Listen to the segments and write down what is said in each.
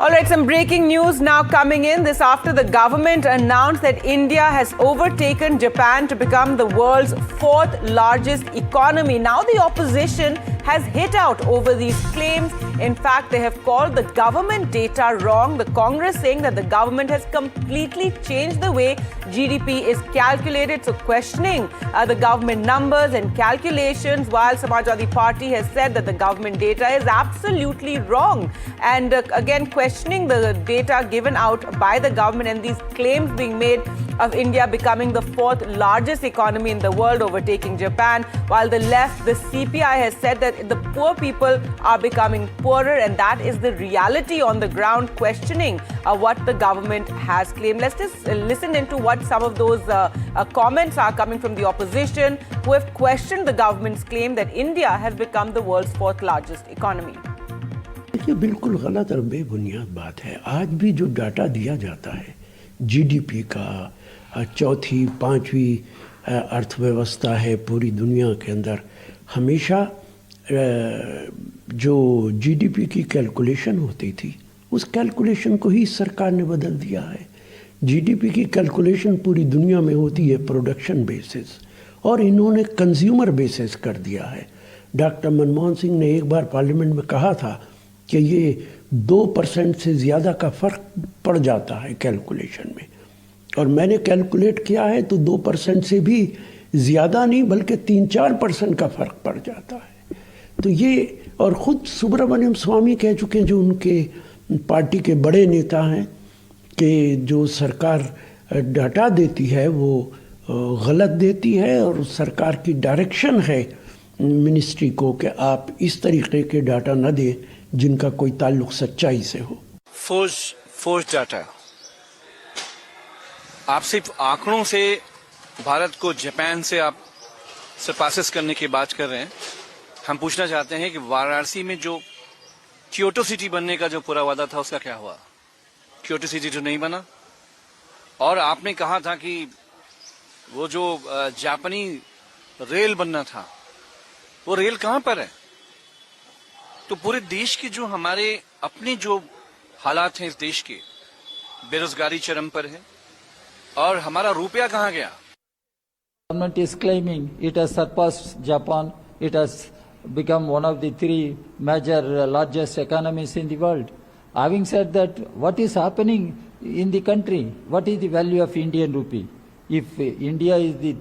All right, some breaking news now coming in. This after the government announced that India has overtaken Japan to become the world's fourth largest economy. Now the opposition has hit out over these claims. In fact, they have called the government data wrong. The Congress saying that the government has completely changed the way GDP is calculated. So questioning the government numbers and calculations, while Samajwadi Party has said that the government data is absolutely wrong. And again, questioning the data given out by the government and these claims being made of India becoming the fourth largest economy in the world, overtaking Japan, while the left, the CPI, has said that the poor people are becoming poorer, and that is the reality on the ground, questioning what the government has claimed. Let's just listen into what some of those comments are coming from the opposition, who have questioned the government's claim that India has become the world's fourth largest economy. ये बिल्कुल गलत और बेबुनियाद बात है। आज भी जो डाटा दिया जाता है जीडीपी का, चौथी पांचवी अर्थव्यवस्था है पूरी दुनिया के अंदर, हमेशा जो जीडीपी की कैलकुलेशन होती थी उस कैलकुलेशन को ही सरकार ने बदल दिया है। जीडीपी की कैलकुलेशन पूरी दुनिया में होती है प्रोडक्शन बेसिस, और इन्होंने कंज्यूमर बेसिस कर दिया है। डॉक्टर मनमोहन सिंह ने एक बार पार्लियामेंट में कहा था कि ये 2% से ज़्यादा का फ़र्क पड़ जाता है कैलकुलेशन में, और मैंने कैलकुलेट किया है तो 2% से भी ज़्यादा नहीं बल्कि 3-4% का फ़र्क पड़ जाता है। तो ये, और ख़ुद सुब्रमण्यम स्वामी कह चुके हैं, जो उनके पार्टी के बड़े नेता हैं, कि जो सरकार डाटा देती है वो गलत देती है, और सरकार की डायरेक्शन है मिनिस्ट्री को कि आप इस तरीके के डाटा न दें जिनका कोई ताल्लुक सच्चाई से हो। फोर्स डाटा, आप सिर्फ आंकड़ों से भारत को जापान से आप सरपासेस करने की बात कर रहे हैं। हम पूछना चाहते हैं कि वाराणसी में जो क्योटो सिटी बनने का जो पूरा वादा था उसका क्या हुआ? क्योटो सिटी तो नहीं बना। और आपने कहा था कि वो जो जापानी रेल बनना था, वो रेल कहां पर है? तो पूरे देश के जो हमारे अपने जो हालात हैं इस देश के, बेरोजगारी चरम पर है, और हमारा रुपया कहां गया? Government is claiming it has surpassed Japan. It has become one of the three major largest economies in the world. Having said that, what is happening in the country? What is the value of Indian rupee? If India is the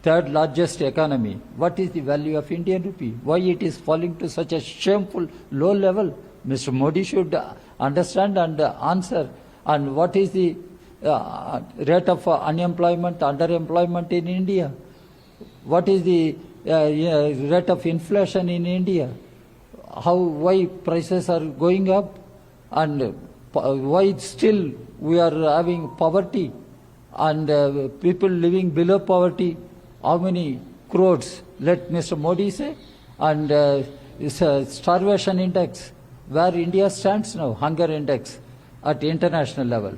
third largest economy, what is the value of Indian rupee? Why it is falling to such a shameful low level? Mr. Modi should understand and answer. And what is the rate of unemployment, underemployment in India? What is the rate of inflation in India? Why prices are going up? And why still we are having poverty and people living below poverty? How many crores? Let Mr. Modi say. And starvation index, where India stands now, hunger index at international level.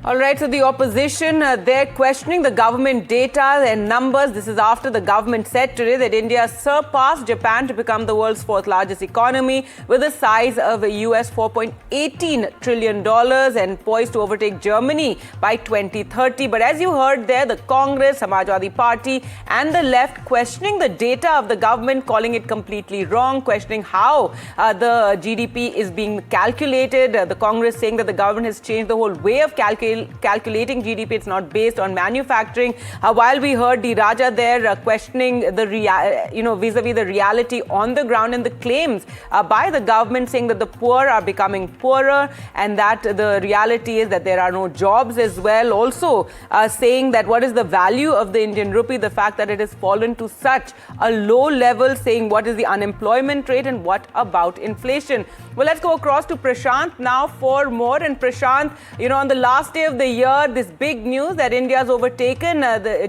All right, so the opposition, they're questioning the government data and numbers. This is after the government said today that India surpassed Japan to become the world's fourth largest economy with a size of US $4.18 trillion and poised to overtake Germany by 2030. But as you heard there, the Congress, Samajwadi Party and the left questioning the data of the government, calling it completely wrong, questioning how the GDP is being calculated. The Congress saying that the government has changed the whole way of calculating GDP. It's not based on manufacturing. While we heard the Raja there questioning the vis-a-vis the reality on the ground and the claims by the government saying that the poor are becoming poorer and that the reality is that there are no jobs as well. Also saying that what is the value of the Indian rupee, the fact that it has fallen to such a low level, saying what is the unemployment rate and what about inflation. Well, let's go across to Prashant now for more. And Prashant, on the last day of the year, this big news that India has overtaken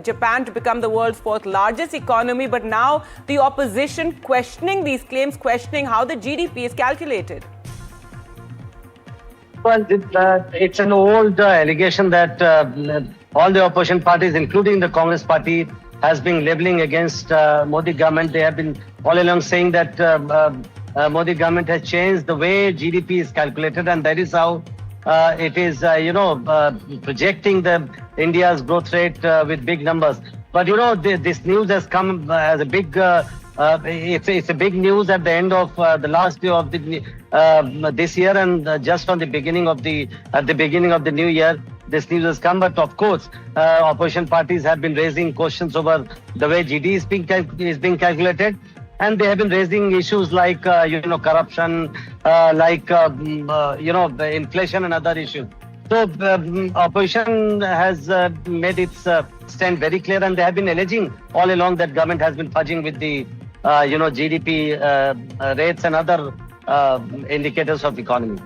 Japan to become the world's fourth largest economy. But now the opposition questioning these claims, questioning how the GDP is calculated. Well, it's an old allegation that all the opposition parties, including the Congress party, has been labeling against Modi government. They have been all along saying that Modi government has changed the way GDP is calculated, and that is how it is, projecting the India's growth rate with big numbers. But this news has come as a big. It's a big news at the end of the last year of this year, and just from the beginning of the new year, this news has come. But of course, opposition parties have been raising questions over the way GDP is being calculated. And they have been raising issues like, corruption, the inflation and other issues. So opposition has made its stand very clear, and they have been alleging all along that government has been fudging with the, GDP rates and other indicators of economy.